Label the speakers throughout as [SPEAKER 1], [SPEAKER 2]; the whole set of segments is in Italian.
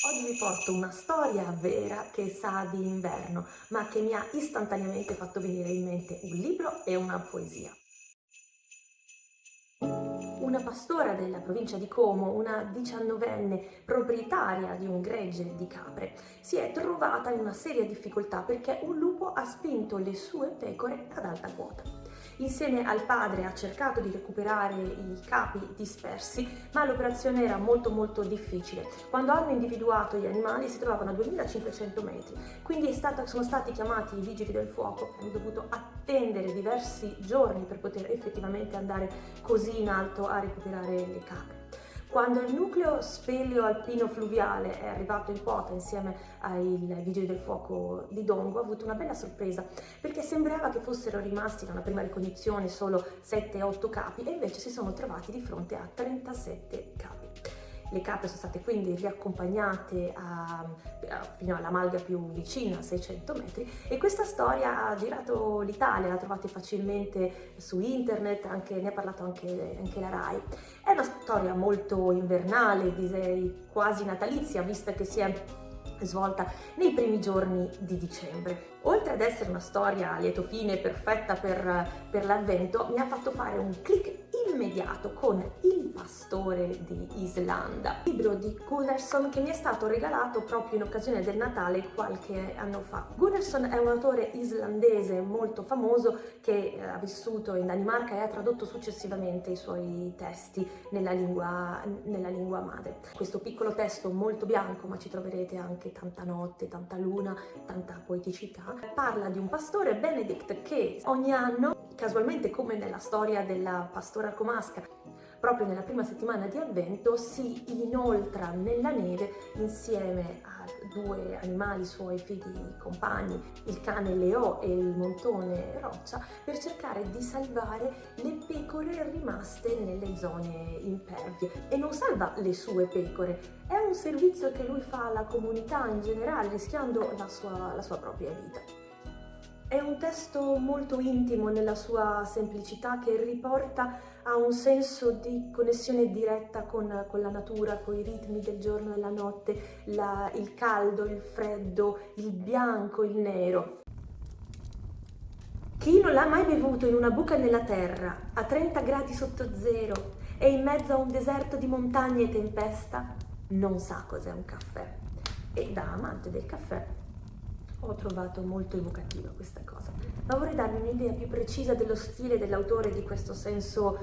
[SPEAKER 1] Oggi vi porto una storia vera che sa di inverno, ma che mi ha istantaneamente fatto venire in mente un libro e una poesia. Una pastora della provincia di Como, una 19enne proprietaria di un gregge di capre, si è trovata in una seria difficoltà perché un lupo ha spinto le sue pecore ad alta quota. Insieme al padre ha cercato di recuperare i capi dispersi, ma l'operazione era molto difficile. Quando hanno individuato gli animali si trovavano a 2500 metri, quindi sono stati chiamati i vigili del fuoco che hanno dovuto attendere diversi giorni per poter effettivamente andare così in alto a recuperare le capre. Quando il nucleo speleo-alpino fluviale è arrivato in quota insieme ai vigili del fuoco di Dongo, ha avuto una bella sorpresa, perché sembrava che fossero rimasti da una prima ricognizione solo 7-8 capi e invece si sono trovati di fronte a 37 capi. Le capre sono state quindi riaccompagnate fino alla malga più vicina, a 600 metri, e questa storia ha girato l'Italia, la trovate facilmente su internet, ne ha parlato anche la RAI. È una storia molto invernale, direi quasi natalizia, vista che si è svolta nei primi giorni di dicembre. Oltre ad essere una storia a lieto fine, perfetta per l'avvento, mi ha fatto fare un click immediato con Il pastore di Islanda, libro di Gunnarsson che mi è stato regalato proprio in occasione del Natale qualche anno fa. Gunnarsson è un autore islandese molto famoso che ha vissuto in Danimarca e ha tradotto successivamente i suoi testi nella lingua madre. Questo piccolo testo molto bianco, ma ci troverete anche tanta notte, tanta luna, tanta poeticità, parla di un pastore, Benedict, che ogni anno, casualmente come nella storia della pastora comasca, proprio nella prima settimana di Avvento si inoltra nella neve insieme a due animali suoi figli compagni, il cane Leò e il montone Roccia, per cercare di salvare le pecore rimaste nelle zone impervie. E non salva le sue pecore, è un servizio che lui fa alla comunità in generale, rischiando la sua propria vita. È un testo molto intimo nella sua semplicità, che riporta a un senso di connessione diretta con la natura, con i ritmi del giorno e la notte, il caldo, il freddo, il bianco, il nero. Chi non l'ha mai bevuto in una buca nella terra, a 30 gradi sotto zero e in mezzo a un deserto di montagne e tempesta, non sa cos'è un caffè. E da amante del caffè ho trovato molto evocativa questa cosa, ma vorrei darvi un'idea più precisa dello stile dell'autore, di questo senso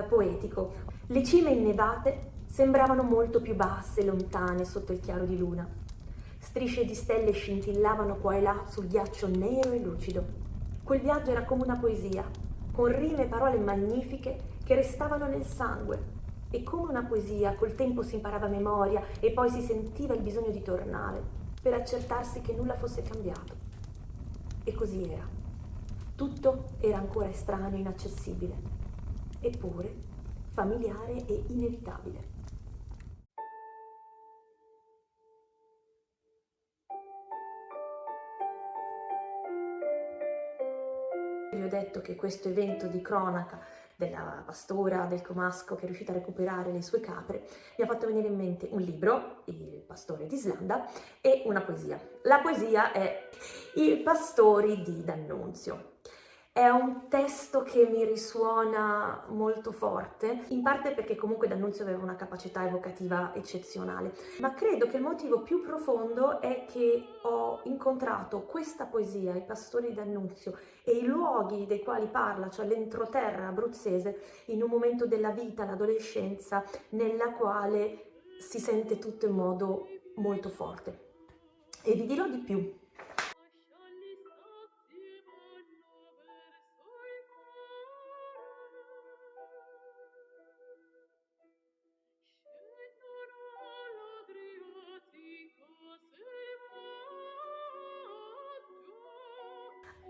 [SPEAKER 1] poetico. Le cime innevate sembravano molto più basse e lontane sotto il chiaro di luna. Strisce di stelle scintillavano qua e là sul ghiaccio nero e lucido. Quel viaggio era come una poesia, con rime e parole magnifiche che restavano nel sangue. E come una poesia, col tempo si imparava a memoria e poi si sentiva il bisogno di tornare per accertarsi che nulla fosse cambiato. E così era. Tutto era ancora estraneo, inaccessibile, eppure familiare e inevitabile. Vi ho detto che questo evento di cronaca della pastora del comasco che è riuscita a recuperare le sue capre mi ha fatto venire in mente un libro, Il pastore d'Islanda, e una poesia. La poesia è I pastori di D'Annunzio. È un testo che mi risuona molto forte, in parte perché comunque D'Annunzio aveva una capacità evocativa eccezionale, ma credo che il motivo più profondo è che ho incontrato questa poesia, I pastori di D'Annunzio, e i luoghi dei quali parla, cioè l'entroterra abruzzese, in un momento della vita, l'adolescenza, nella quale si sente tutto in modo molto forte. E vi dirò di più.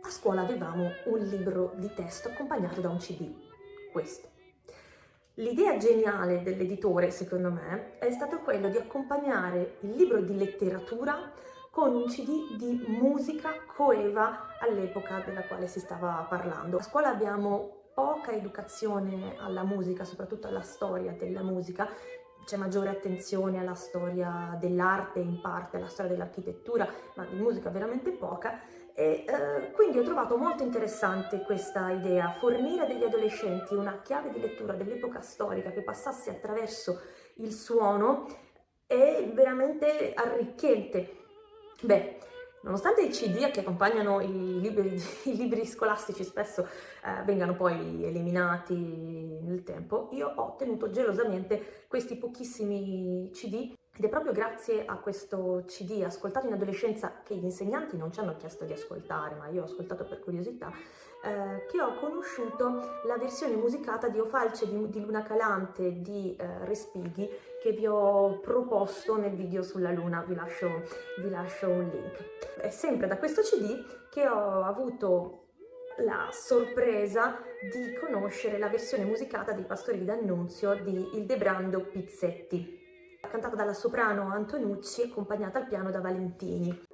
[SPEAKER 1] A scuola avevamo un libro di testo accompagnato da un CD, questo. L'idea geniale dell'editore, secondo me, è stato quello di accompagnare il libro di letteratura con un CD di musica coeva all'epoca della quale si stava parlando. A scuola abbiamo poca educazione alla musica, soprattutto alla storia della musica, c'è maggiore attenzione alla storia dell'arte, in parte alla storia dell'architettura, ma di musica veramente poca. E quindi ho trovato molto interessante questa idea, fornire degli adolescenti una chiave di lettura dell'epoca storica che passasse attraverso il suono è veramente arricchente. Beh, nonostante i CD che accompagnano i libri scolastici spesso vengano poi eliminati nel tempo, io ho tenuto gelosamente questi pochissimi CD ed è proprio grazie a questo CD ascoltato in adolescenza, che gli insegnanti non ci hanno chiesto di ascoltare, ma io ho ascoltato per curiosità, che ho conosciuto la versione musicata di O falce di Luna Calante di Respighi, che vi ho proposto nel video sulla Luna, vi lascio un link. È sempre da questo CD che ho avuto la sorpresa di conoscere la versione musicata dei Pastori d'Annunzio di Ildebrando Pizzetti, cantata dalla soprano Antonucci, accompagnata al piano da Valentini.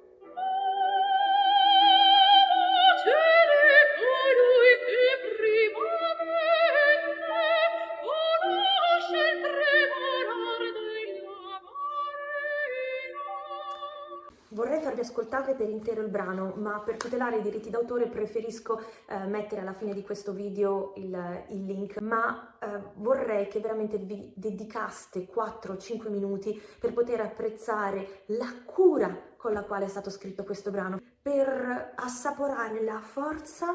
[SPEAKER 1] Vorrei farvi ascoltare per intero il brano, ma per tutelare i diritti d'autore preferisco mettere alla fine di questo video il link, ma vorrei che veramente vi dedicaste 4-5 minuti per poter apprezzare la cura con la quale è stato scritto questo brano, per assaporare la forza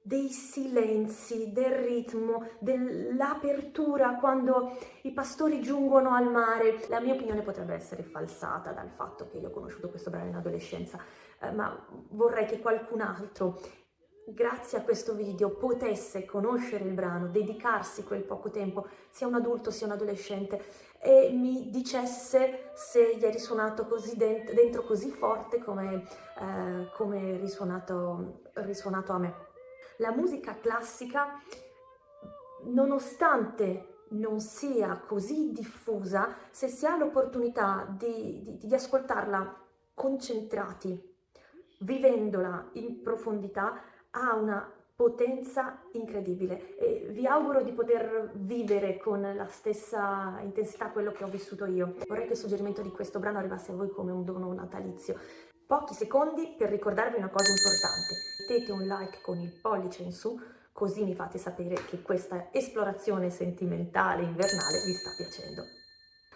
[SPEAKER 1] dei silenzi, del ritmo, dell'apertura quando i pastori giungono al mare. La mia opinione potrebbe essere falsata dal fatto che io ho conosciuto questo brano in adolescenza, ma vorrei che qualcun altro, grazie a questo video, potesse conoscere il brano, dedicarsi quel poco tempo, sia un adulto sia un adolescente, e mi dicesse se gli è risuonato così dentro così forte come è risuonato a me. La musica classica, nonostante non sia così diffusa, se si ha l'opportunità di ascoltarla concentrati, vivendola in profondità, ha una potenza incredibile, e vi auguro di poter vivere con la stessa intensità quello che ho vissuto io. Vorrei che il suggerimento di questo brano arrivasse a voi come un dono natalizio. Pochi secondi per ricordarvi una cosa importante: mettete un like con il pollice in su, così mi fate sapere che questa esplorazione sentimentale invernale vi sta piacendo.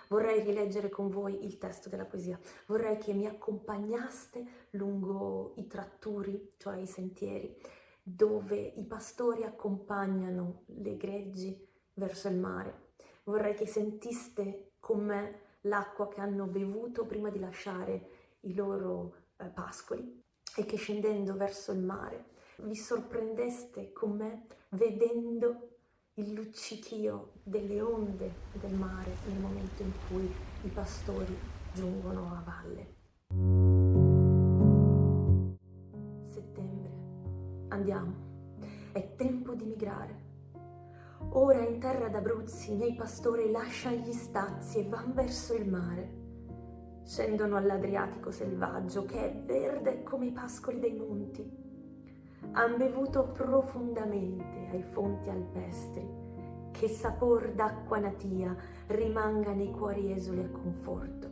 [SPEAKER 1] Vorrei rileggere con voi il testo della poesia, vorrei che mi accompagnaste lungo i tratturi, cioè i sentieri, dove i pastori accompagnano le greggi verso il mare. Vorrei che sentiste con me l'acqua che hanno bevuto prima di lasciare i loro pascoli, e che scendendo verso il mare vi sorprendeste con me vedendo il luccichio delle onde del mare nel momento in cui i pastori giungono a valle. Settembre, andiamo, è tempo di migrare. Ora in terra d'Abruzzi i miei pastori lasciano gli stazi e van verso il mare. Scendono all'Adriatico selvaggio che è verde come i pascoli dei monti. Han bevuto profondamente ai fonti alpestri, che sapor d'acqua natia rimanga nei cuori esuli a conforto,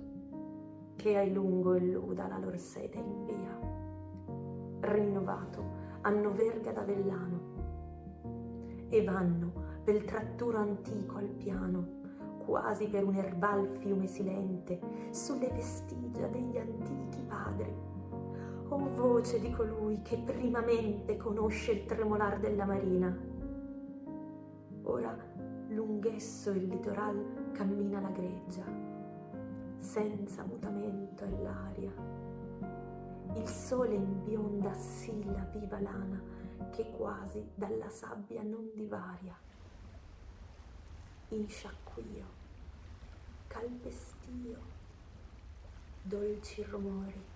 [SPEAKER 1] che a lungo illuda la lor sete in via. Rinnovato hanno verga d'Avellano e vanno pel tratturo antico al piano, quasi per un erbal fiume silente, sulle vestigia degli antichi padri. O voce di colui che primamente conosce il tremolar della marina. Ora lunghesso il litoral cammina la greggia, senza mutamento è l'aria. Il sole imbionda sì la viva lana, che quasi dalla sabbia non divaria. In sciacquio, calpestio, dolci rumori.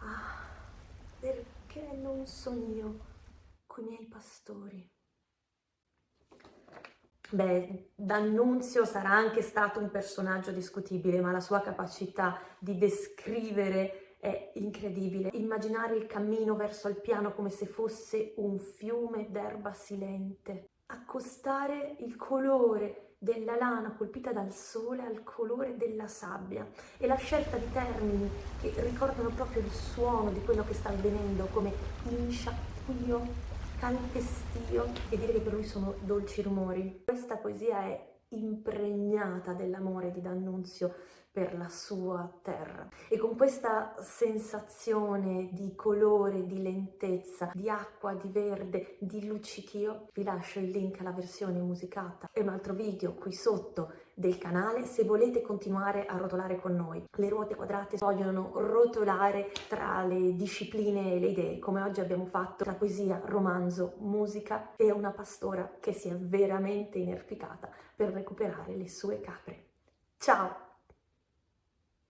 [SPEAKER 1] Ah, perché non son io coi miei pastori? Beh, D'Annunzio sarà anche stato un personaggio discutibile, ma la sua capacità di descrivere è incredibile. Immaginare il cammino verso il piano come se fosse un fiume d'erba silente. Accostare il colore della lana colpita dal sole al colore della sabbia, e la scelta di termini che ricordano proprio il suono di quello che sta avvenendo, come insciacquio, calpestio, e dire che per lui sono dolci rumori. Questa poesia è impregnata dell'amore di D'Annunzio per la sua terra, e con questa sensazione di colore, di lentezza, di acqua, di verde, di luccichio, vi lascio il link alla versione musicata e un altro video qui sotto del canale se volete continuare a rotolare con noi. Le ruote quadrate vogliono rotolare tra le discipline e le idee, come oggi abbiamo fatto tra poesia, romanzo, musica e una pastora che si è veramente inerpicata per recuperare le sue capre. Ciao!